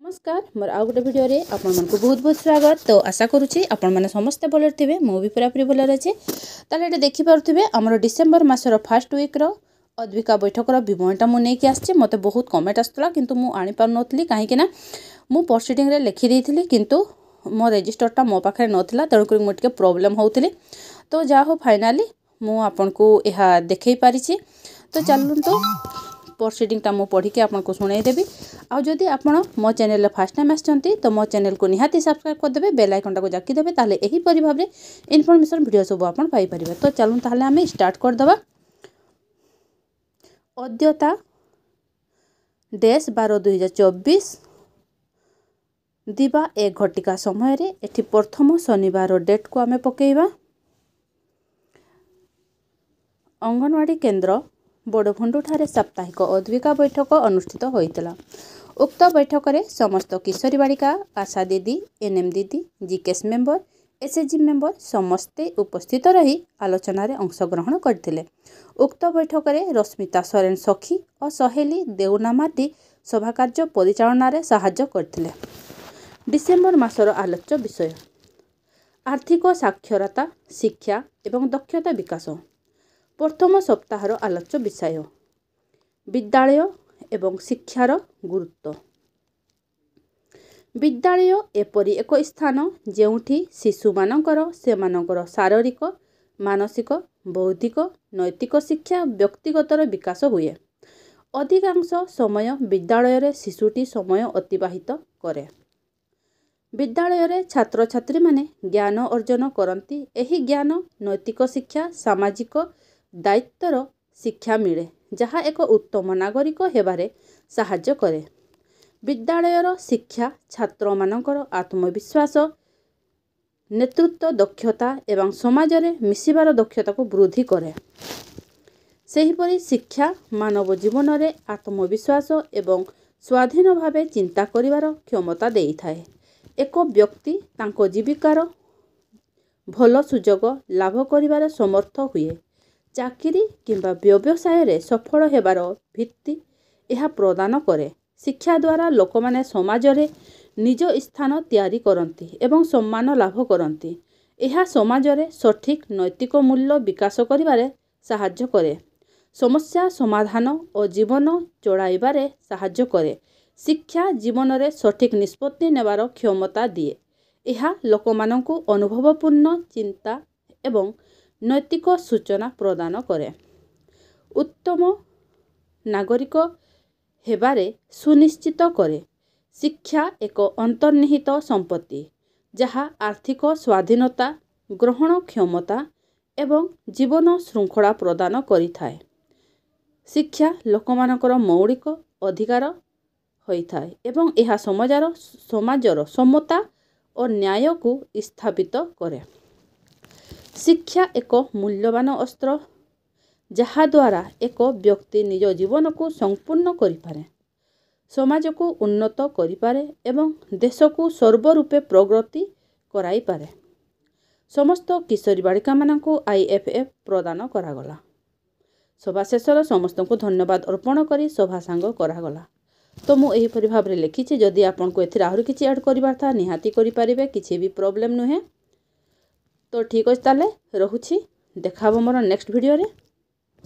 नमस्कार मोर आउ गोटे भिडियो रे आपण मानक बहुत बहुत स्वागत। तो आशा करूची आपण माने समस्त भले थिबे, मो भी पूरा पूरी भले अछि। ताले एटे देखि पारुथिबे हमर डिसेंबर मासर फर्स्ट वीक रो अद्विका बैठक रो विवरणटा मु नेकी आछे। मते बहुत कमेंट आस्तला किंतु मु आनी पार नथली काहे ना मु प्रोसीडिंग रे लिखि देइथिली किंतु मो रजिस्टरटा मो पाखरे नथला, तेणु करी मोटिके प्रॉब्लम होउथिली। तो जा हो फाइनली मु आपनको एहा देखै पारिछि। तो चलंतु प्रोसीडिंगटा मु पढ़ी के आपनको सुनाई देबी। आ जदि आपण मो चैनल रे फर्स्ट टाइम आछंती तो मो चैनल को निहाती सब्सक्राइब कर देबे, बेल आइकन को जाकी देबे, ताले एही परि भाबरे इन्फॉर्मेशन वीडियो सब आपण पाई परिबे। तो चलूं ताले हमें स्टार्ट कर दबा। अद्यता डेस 12/2024 दिबा 1 घटिका समय रे एठी प्रथम शनिवार डेट को हमें पकेइबा। अंगनवाड़ी केन्द्र बड़भुंडु ठारे साप्ताहिक अद्विका बैठक अनुष्ठित होइतला। उक्त बैठक रे समस्त किशोरी बालिका, आशा दीदी, एनएम दीदी, जीकेएस मेंबर, एसएचजी मेंबर समस्ते उपस्थित रही आलोचना रे अंशग्रहण करथिले। उक्त बैठक रे रश्मिता सोरेन सखी और सहेली देउना माटी सभा कार्य परिचालना रे सहाय्य करथिले। डिसेंबर मासर आलोच्य विषय आर्थिक साक्षरता, शिक्षा एवं दक्षता विकास। प्रथम सप्ताहर आलोच्य विषय विद्यालय एवं शिक्षार गुरुत्व। विद्यालय एपरि एक स्थान जेउठी शिशु मानकर सेमानकर शारीरिक, मानसिक, बौद्धिक, नैतिक शिक्षा व्यक्तिगतर विकास हुए। अधिकांश समय विद्यालय रे शिशुटी समय अतिबाहित करे। विद्यालय रे छात्र छात्री माने ज्ञान अर्जन करती। एही ज्ञान नैतिक शिक्षा, सामाजिक दायित्वर शिक्षा मिले, जहाँ एक उत्तम नागरिक हेबारे सहाय्य करे। विद्यालयर शिक्षा छात्र मानकर आत्मविश्वास, नेतृत्व दक्षता एवं समाज रे मिसिबार दक्षता को वृद्धि करे। सेहिपरि शिक्षा मानव जीवन रे आत्मविश्वास एवं स्वाधीन भावे चिंता करिवार क्षमता देई थाए। एक व्यक्ति तांको जीविकार भल सुजोग लाभ करिवार समर्थ हुए। चाकरी किंबा व्यवसाय रे सफल हेबार भित्ति यह प्रदान करे। शिक्षा द्वारा लोक माने समाज रे निज स्थान तैयारी करती एवं सम्मान लाभ करती। यह समाज रे सठिक नैतिक मूल्य विकास करिवारे सहाय्य करे। समस्या समाधान और जीवन चलाइबारे सहाय्य करे। शिक्षा जीवन रे सठिक निष्पत्ति नेबार क्षमता दिए। यह लोक माननकु अनुभवपूर्ण चिंता एवं नैतिक सूचना प्रदान करे। उत्तम नागरिक हेबारे सुनिश्चित करे। शिक्षा एक अंतर्निहित संपत्ति जहाँ आर्थिक स्वाधीनता, ग्रहण क्षमता एवं जीवन श्रृंखला प्रदान करिथाए। शिक्षा लोकमानकर मौलिक अधिकार होइथाए एवं यह समाजर समता और न्याय को स्थापित करे। शिक्षा एक मूल्यवान अस्त्र जहा द्वारा एक व्यक्ति निज जीवन को संपूर्ण करिपारे, समाज को उन्नत करिपारे एवं देश को सर्वरूपे प्रगति कराई पारे। समस्त किशोरी बालिका मानकु आईएफएफ प्रदान करागला। सभा शेषर समस्त को धन्यवाद अर्पण करी सभा सांग करागला। तो मु एही परि भाबरे लिखिछि। जदि आपन को एथिर आहुरि किछि ऐड करिबार था निहाती करि पारिबे, किछि भी प्रॉब्लम नुहे। तो ठीक अछि, ताले रहुछि। देखाबो मोर नेक्स्ट वीडियो रे।